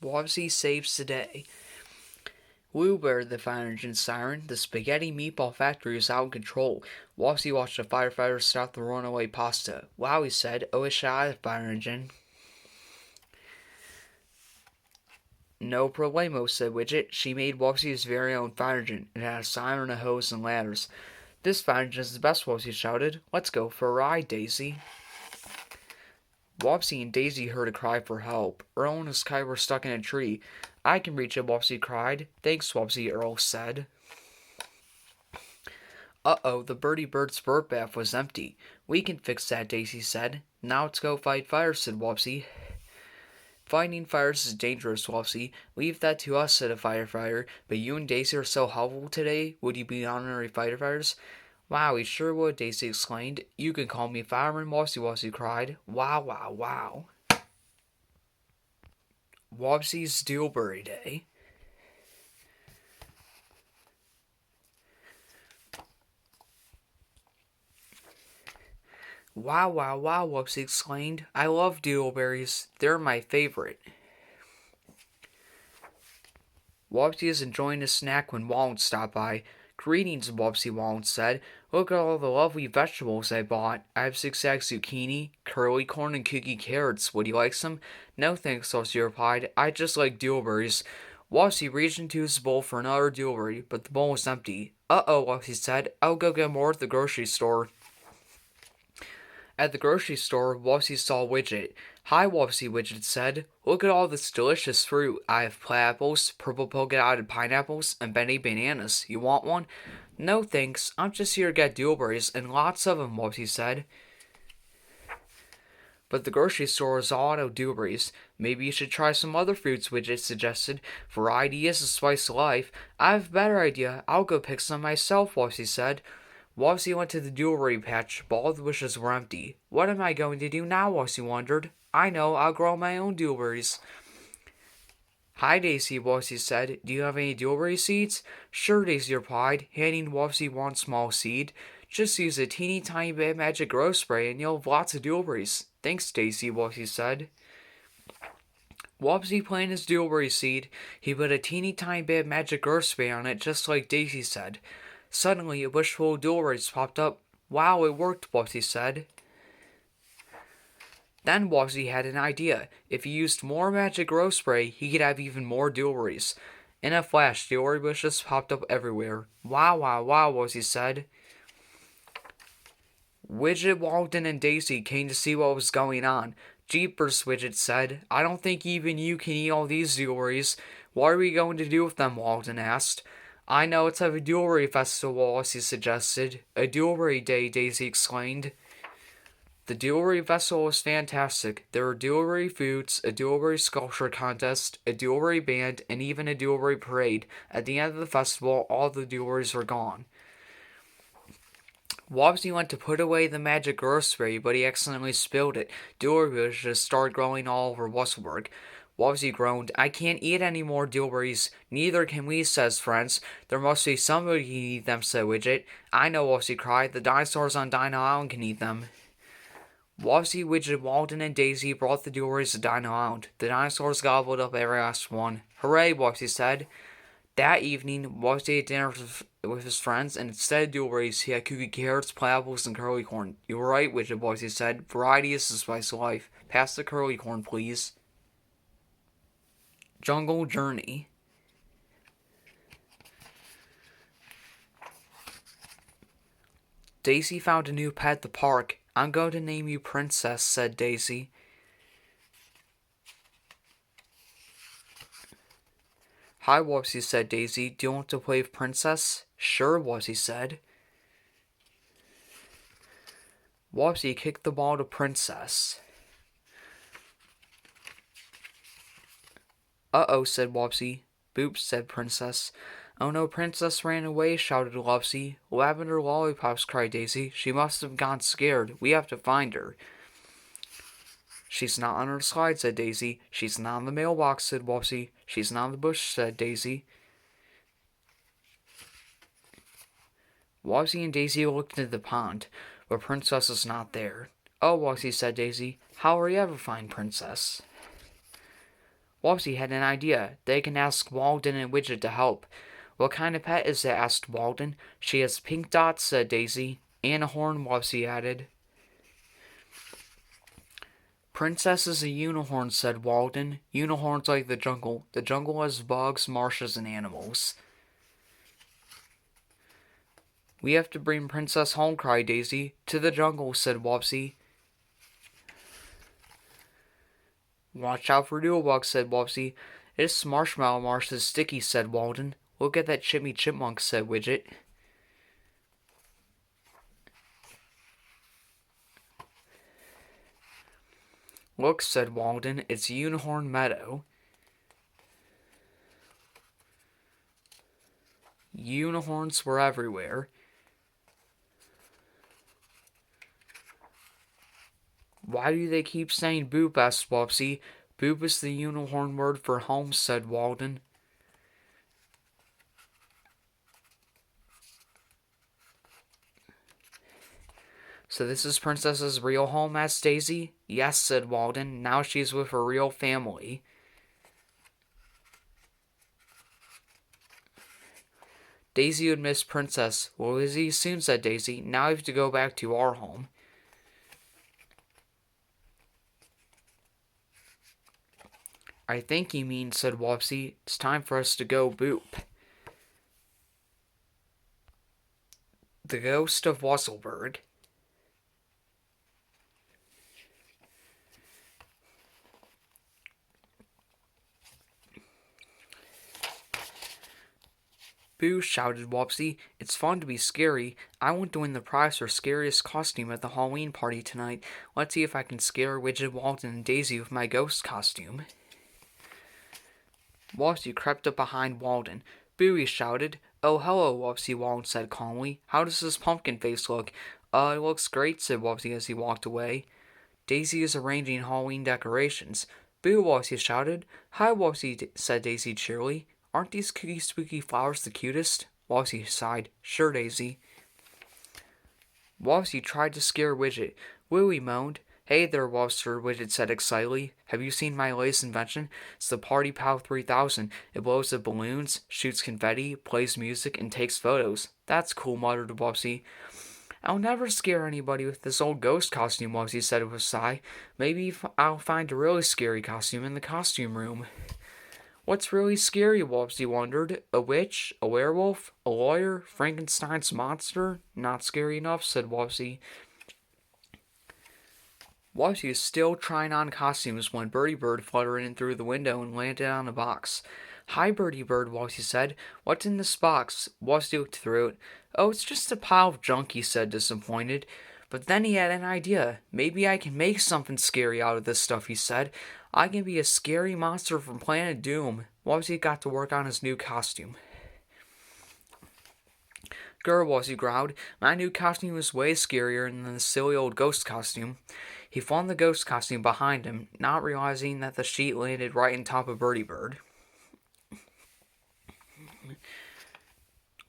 Wubbzy saves the day. Bluebird, the fire engine siren. The spaghetti meatball factory is out of control. Wubbzy watched a firefighter stop the runaway pasta. Wow, he said. Oh, wish I had a fire engine. No problemo, said Widget. She made Wubbzy's very own fire engine. It had a siren, a hose, and ladders. This fire engine is the best, Wubbzy shouted. Let's go for a ride, Daisy. Wubbzy and Daisy heard a cry for help. Earl and his kite were stuck in a tree. I can reach it, Wubbzy cried. Thanks, Wubbzy, Earl said. Uh-oh, the birdie bird's bird bath was empty. We can fix that, Daisy said. Now let's go fight fires, said Wubbzy. Fighting fires is dangerous, Wubbzy. Leave that to us, said a firefighter. But you and Daisy are so helpful today. Would you be honorary firefighters? Wow, he sure would, Daisy exclaimed. You can call me Fireman, Wubbzy cried. Wow, wow, wow. Wubbzy's Dewberry Day. Wow, wow, wow, Wubbzy exclaimed. I love dewberries. They're my favorite. Wubbzy is enjoying a snack when Walnut stopped by. Greetings, Wubbzy, Walnut said. Look at all the lovely vegetables I bought. I have zigzag zucchini, curly corn, and kooky carrots. Would you like some? No thanks, Wubbzy replied. I just like dewberries. Wubbzy reached into his bowl for another dewberry, but the bowl was empty. Uh-oh, Wubbzy said. I'll go get more at the grocery store. At the grocery store, Wubbzy saw Widget. Hi, Wubbzy, Widget said. Look at all this delicious fruit. I have apples, purple polka-dotted pineapples, and Benny bananas. You want one? No, thanks. I'm just here to get dewberries, and lots of them, Wubbzy said. But the grocery store is all out of dewberries. Maybe you should try some other fruits, Widget suggested. Variety is the spice of life. I have a better idea. I'll go pick some myself, Wubbzy said. Wubbzy went to the dewberry patch, but all the bushes were empty. What am I going to do now, Wubbzy wondered. I know, I'll grow my own dewberries. Hi, Daisy, Wubbzy said. Do you have any dewberry seeds? Sure, Daisy replied, handing Wubbzy one small seed. Just use a teeny tiny bit of magic grow spray and you'll have lots of dewberries. Thanks, Daisy, Wubbzy said. Wubbzy planted his dewberry seed. He put a teeny tiny bit of magic grow spray on it, just like Daisy said. Suddenly, a bush full of dewberries popped up. Wow, it worked, Wubbzy said. Then Wubbzy had an idea. If he used more magic grow spray, he could have even more dewberries. In a flash, dewberry bushes popped up everywhere. Wow, wow, wow, Wubbzy said. Widget, Walden, and Daisy came to see what was going on. Jeepers, Widget said. I don't think even you can eat all these dewberries. What are we going to do with them, Walden asked. I know, let's have a dewberry festival, Wubbzy suggested. A dewberry day, Daisy exclaimed. The dewberry festival was fantastic. There were dewberry foods, a dewberry sculpture contest, a dewberry band, and even a dewberry parade. At the end of the festival, all the dewberries were gone. Wubbzy went to put away the magic grow spray, but he accidentally spilled it. Dewberry bushes started growing all over Wubbzy. Wubbzy groaned. I can't eat any more dewberries. Neither can we, says Friends. There must be somebody who can eat them, said Widget. I know, Wubbzy cried. The dinosaurs on Dino Island can eat them. Wubbzy, Widget, Walden, and Daisy brought the dewberries to Dino Island. The dinosaurs gobbled up every last one. Hooray, Wubbzy said. That evening, Wubbzy ate dinner with his friends, and instead of dewberries, he had kooky carrots, pineapples, and curly corn. You were right, Widget, Wubbzy said. Variety is the spice of life. Pass the curly corn, please. Jungle Journey. Daisy found a new pet at the park. I'm going to name you Princess, said Daisy. Hi, Wubbzy, said Daisy. Do you want to play with Princess? Sure, Wubbzy said. Wubbzy kicked the ball to Princess. Uh-oh, said Wubbzy. Boop, said Princess. Oh no, Princess ran away, shouted Wubbzy. Lavender lollipops, cried Daisy. She must have gone scared. We have to find her. She's not on her slide, said Daisy. She's not in the mailbox, said Wubbzy. She's not in the bush, said Daisy. Wubbzy and Daisy looked into the pond, but Princess was not there. Oh, Wubbzy, said Daisy. How will we ever find Princess? Wubbzy had an idea. They can ask Walden and Widget to help. What kind of pet is it? Asked Walden. She has pink dots, said Daisy. And a horn, Wubbzy added. Princess is a unicorn, said Walden. Unicorns like the jungle. The jungle has bugs, marshes, and animals. We have to bring Princess home, cried Daisy. To the jungle, said Wubbzy. Watch out for doodlebugs, said Wubbzy. This marshmallow marsh is sticky, said Walden. Look at that Chimney Chipmunk, said Widget. Look, said Walden, it's Unicorn Meadow. Unicorns were everywhere. Why do they keep saying boop? Asked Wubbzy. Boop is the unicorn word for home, said Walden. So this is Princess's real home? Asked Daisy. Yes, said Walden. Now she's with her real family. Daisy would miss Princess. Well, Lizzie soon, said Daisy. Now we have to go back to our home. I think he means, said Wubbzy, it's time for us to go boop. The Ghost of Wuzzleberg. Boo, shouted Wubbzy. It's fun to be scary. I want to win the prize for scariest costume at the Halloween party tonight. Let's see if I can scare Widget, Walden, and Daisy with my ghost costume. Wubbzy crept up behind Walden. Boo, he shouted. Oh, hello, Wubbzy, Walden said calmly. How does this pumpkin face look? It looks great, said Wubbzy as he walked away. Daisy is arranging Halloween decorations. Boo, Wubbzy shouted. Hi, Wubbzy, said Daisy cheerily. Aren't these cookie spooky flowers the cutest? Wubbzy sighed. Sure, Daisy. Wubbzy tried to scare Widget. Woo, he moaned. Hey there, Wubbzy, Widget said excitedly. Have you seen my latest invention? It's the Party Pow 3000. It blows up balloons, shoots confetti, plays music, and takes photos. That's cool, muttered Wubbzy. I'll never scare anybody with this old ghost costume, Wubbzy said with a sigh. Maybe I'll find a really scary costume in the costume room. What's really scary, Wubbzy wondered. A witch? A werewolf? A lawyer? Frankenstein's monster? Not scary enough, said Wubbzy. Wubbzy was still trying on costumes when Birdie Bird fluttered in through the window and landed on a box. Hi, Birdie Bird, Wubbzy said. What's in this box? Wubbzy looked through it. Oh, it's just a pile of junk, he said, disappointed. But then he had an idea. Maybe I can make something scary out of this stuff, he said. I can be a scary monster from Planet Doom. Wubbzy got to work on his new costume. Grr, Wubbzy growled. My new costume is way scarier than the silly old ghost costume. He flung the ghost costume behind him, not realizing that the sheet landed right on top of Birdie Bird.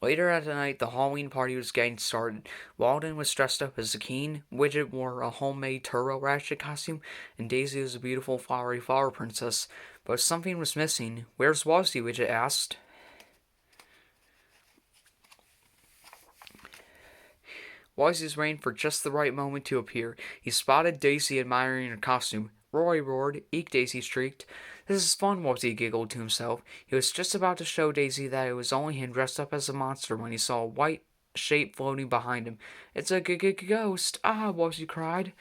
Later at night, the Halloween party was getting started. Walden was dressed up as a king, Widget wore a homemade Turbo Ratchet costume, and Daisy was a beautiful flowery flower princess. But something was missing. Where's Wubbzy? Widget asked. Wubbzy was waiting for just the right moment to appear. He spotted Daisy admiring her costume. Roy roared. Eek, Daisy shrieked. This is fun, Wubbzy giggled to himself. He was just about to show Daisy that it was only him dressed up as a monster when he saw a white shape floating behind him. It's a ghost! Ah, Wubbzy cried.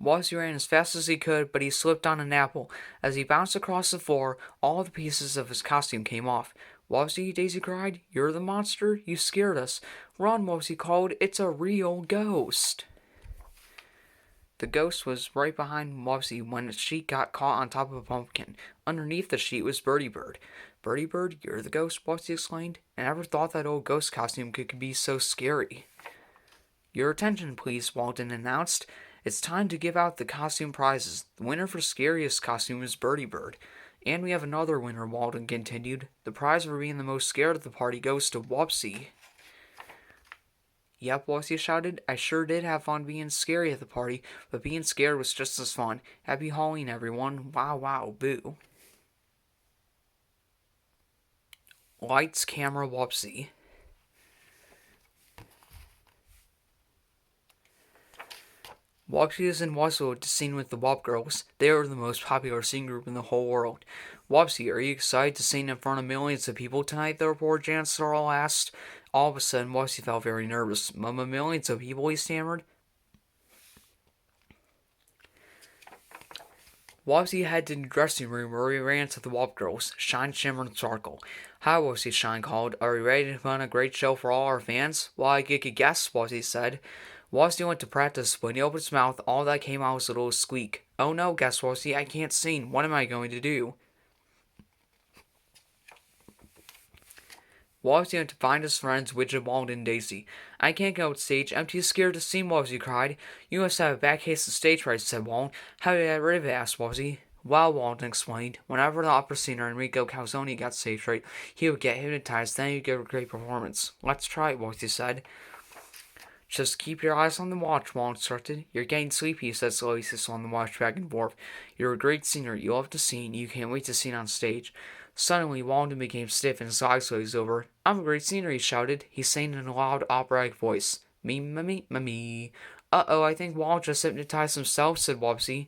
Wubbzy ran as fast as he could, but he slipped on an apple. As he bounced across the floor, all the pieces of his costume came off. Wubbzy, Daisy cried. You're the monster? You scared us. Run, Wubbzy called. It's a real ghost. The ghost was right behind Wubbzy when the sheet got caught on top of a pumpkin. Underneath the sheet was Birdie Bird. Birdie Bird, you're the ghost, Wubbzy exclaimed. I never thought that old ghost costume could be so scary. Your attention, please, Walden announced. It's time to give out the costume prizes. The winner for scariest costume is Birdie Bird. And we have another winner, Walden continued. The prize for being the most scared of the party goes to Wubbzy. Yep, Wubbzy shouted. I sure did have fun being scary at the party, but being scared was just as fun. Happy Halloween, everyone. Wow, wow, boo. Lights, camera, Wubbzy. Wubbzy is in Wuzzle to sing with the Wub Girls. They are the most popular singing group in the whole world. Wubbzy, are you excited to sing in front of millions of people tonight? The reporter Janice all asked. All of a sudden, Wubbzy felt very nervous. Mama, millions of people, he stammered. Wubbzy headed to the dressing room where he ran to the Wub Girls. Shine, Shimmer, and Sparkle. Hi, Wubbzy, Shine called. Are you ready to put on a great show for all our fans? Well, I get a guess, Wubbzy said. Wubbzy went to practice. When he opened his mouth, all that came out was a little squeak. Oh no, guess Wubbzy, I can't sing. What am I going to do? Wubbzy went to find his friends Widget, Wald, and Daisy. I can't go on stage. I'm too scared to sing, Wubbzy cried. You must have a bad case of stage fright, said Wald. How did I get rid of it? Asked Wubbzy. Well, Walden explained, whenever the opera singer Enrico Calzone got stage fright, he would get hypnotized, then he'd give a great performance. Let's try it, Wubbzy said. Just keep your eyes on the watch, Wald instructed. You're getting sleepy, said slowly, on the watch back and forth. You're a great singer. You love to sing. You can't wait to sing on stage. Suddenly, Walden became stiff and his eyes glazed over. I'm a great singer, he shouted. He sang in a loud, operatic voice. Me, me, me, me. Uh-oh, I think Wald just hypnotized himself, said Wubbzy.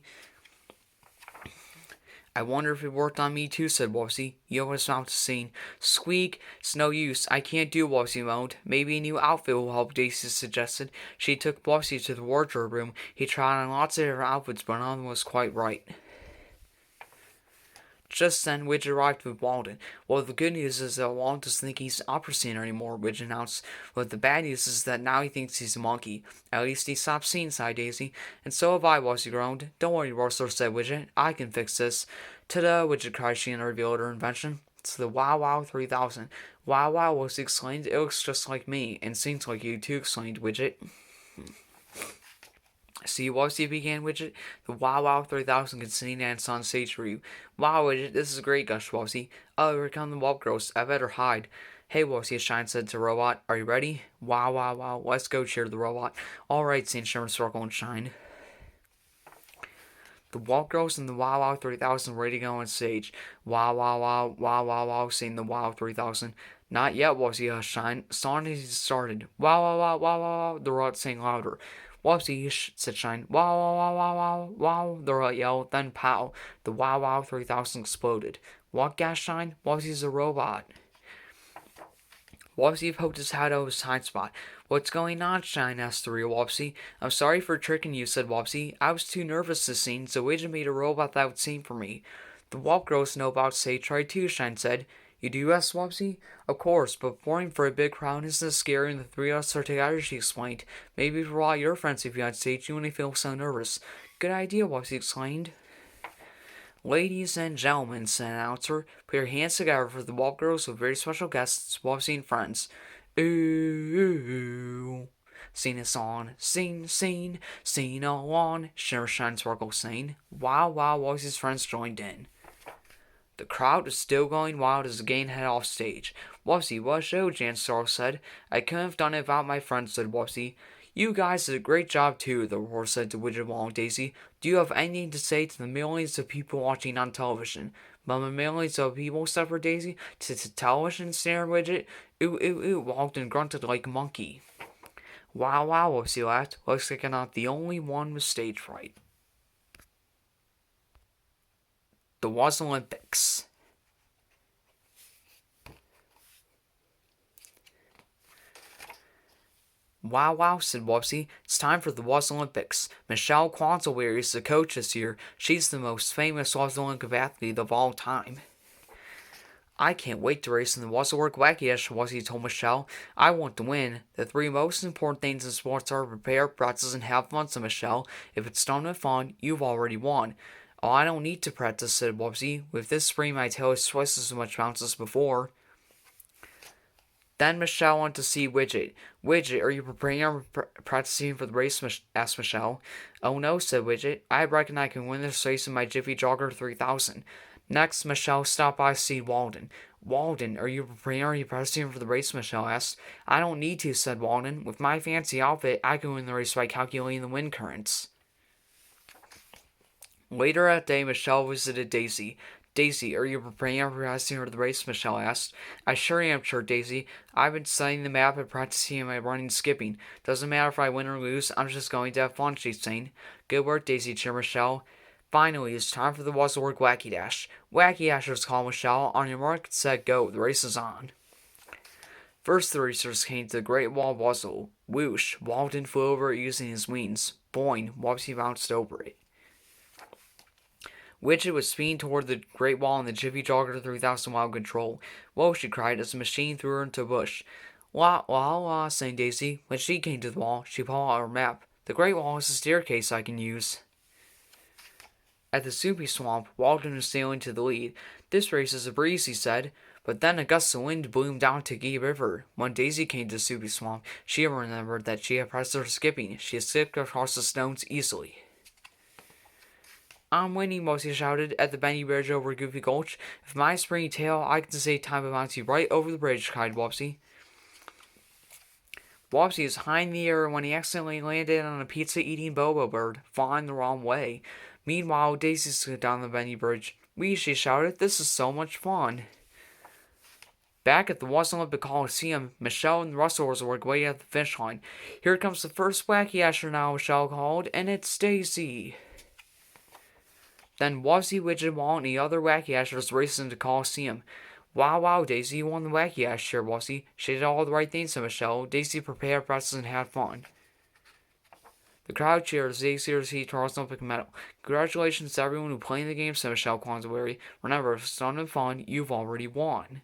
I wonder if it worked on me too, said Wubbzy. You opened his mouth to sing. Squeak! It's no use. I can't do, Wubbzy moaned. Maybe a new outfit will help, Daisy suggested. She took Wubbzy to the wardrobe room. He tried on lots of different outfits, but none of them was quite right. Just then, Widget arrived with Walden. Well, the good news is that Walden doesn't think he's an opera singer anymore, Widget announced. But the bad news is that now he thinks he's a monkey. At least he stopped singing, sighed Daisy. And so have I, Wubbzy groaned. Don't worry, Rustler, said Widget. I can fix this. Ta-da, Widget cried she and revealed her invention. It's the Wow Wow 3000. Wow Wow, Wubbzy exclaimed. It looks just like me, and sings like you too, exclaimed Widget. See, Wubbzy began, Widget. The Wow Wow 3000 can sing and dance on stage for you. Wow, Widget, this is great, gushed Wubbzy. Oh, here come the Wub Girls. I better hide. Hey, Wubbzy, Shine said to Robot. Are you ready? Wow, wow, wow. Let's go, cheered the robot. All right, sang Shimmer, Sparkle, and Shine. The Wub Girls and the Wow Wow 3000 were ready to go on stage. Wow, wow, wow, wow, wow, wow, sang the Wow 3000. Not yet, Wubbzy, Shine. Song has started. Wow, wow, wow, wow, wow, wow. The robot sang louder. Wubbzy, said Shine. Wow, wow, wow, wow, wow, wow. The robot yelled. Then pow. The Wow Wow 3000 exploded. What, gasped Shine? Wubbzy's a robot. Wubbzy poked his head out of his hide spot. What's going on, Shine? Asked the real Wubbzy. I'm sorry for tricking you, said Wubbzy. I was too nervous to sing, so Widget made a robot that would sing for me. The Wub Girls know about stage fright too, Shine said. You do, asked Wubbzy. Of course, but performing for a big crowd isn't as scary, and the three of us are together, she explained. Maybe for all your friends if you on stage, you wouldn't feel so nervous. Good idea, Wubbzy exclaimed. Ladies and gentlemen, said an announcer, put your hands together for the Wub Girls with very special guests, Wubbzy and friends. Ooh, sing a song, sing, sing on, Shimmer, Shine, Sparkle, sing. Wow, wow, Wubbzy's friends joined in. The crowd was still going wild as the gang headed off stage. Wubbzy, what a show, Jan Sorrel said. I couldn't have done it without my friends, said Wubbzy. You guys did a great job too, the reporter said to Widget, Wall, and Daisy. Do you have anything to say to the millions of people watching on television? Mama, millions of people, suffered Daisy. To television, sneered Widget. Ooh, ooh, ooh, Walden grunted like a monkey. Wow, wow, Wubbzy laughed. Looks like I'm not the only one with stage fright. The Was Olympics. Wow, wow, said Wubbzy. It's time for the Was Olympics. Michelle Quanzawary is the coach this year. She's the most famous Was Olympic athlete of all time. I can't wait to race in the Wuzzlework Wacky-ish, Wubbzy told Michelle. I want to win. The three most important things in sports are prepare, practice, and have fun, said Michelle. If it's done with fun, you've already won. Oh, I don't need to practice, said Wubbzy. With this spring, my tail is twice as much bounce as before. Then Michelle went to see Widget. Widget, are you preparing or practicing for the race? Asked Michelle. Oh no, said Widget. I reckon I can win this race in my Jiffy Jogger 3000. Next, Michelle stopped by to see Walden. Walden, are you preparing for the race? Michelle asked. I don't need to, said Walden. With my fancy outfit, I can win the race by calculating the wind currents. Later that day, Michelle visited Daisy. Daisy, are you preparing for the race? Michelle asked. I sure am, sure, Daisy. I've been studying the map and practicing my running and skipping. Doesn't matter if I win or lose, I'm just going to have fun, she's saying. Good work, Daisy, cheered Michelle. Finally, it's time for the Wuzzleword Wacky Dash. Wacky Dashers, called Michelle. On your mark, set, go. The race is on. First, the racers came to the Great Wall of Wuzzle. Whoosh! Walden flew over it using his wings. Boing! Wubbzy bounced over it. Widget was speeding toward the Great Wall and the Jiffy jogged her 3,000 while control. Whoa, she cried as the machine threw her into a bush. La, la, la, sang Daisy. When she came to the wall, she pulled out her map. The Great Wall is a staircase I can use. At the Soupy Swamp, Walden was sailing to the lead. This race is a breeze, he said. But then a gust of wind blew him down to Gee River. When Daisy came to the Soupy Swamp, she remembered that she had practiced her skipping. She had skipped across the stones easily. I'm winning, Wubbzy shouted at the bendy bridge over Goofy Gulch. With my springy tail, I can save time and bounce you right over the bridge, cried Wubbzy. Wubbzy was high in the air when he accidentally landed on a pizza-eating Bobo bird, flying the wrong way. Meanwhile, Daisy slid down the bendy bridge. Wee, she shouted, this is so much fun. Back at the Wuzzle Olympic Coliseum, Michelle and the Rustlers were waiting at the finish line. Here comes the first Wacky Asher now, Michelle called, and it's Daisy. Then Wubbzy, Widget, Wall, and the other Wacky Ashers raced into the Coliseum. Wow, wow, Daisy, you won the Wacky Ash, cheered Wubbzy. She did all the right things, said Michelle. Daisy prepared, practiced, and had fun. The crowd cheered as Daisy received her Olympic medal. Congratulations to everyone who played the game, said Michelle Quansawari. Remember, if it's done and fun, you've already won.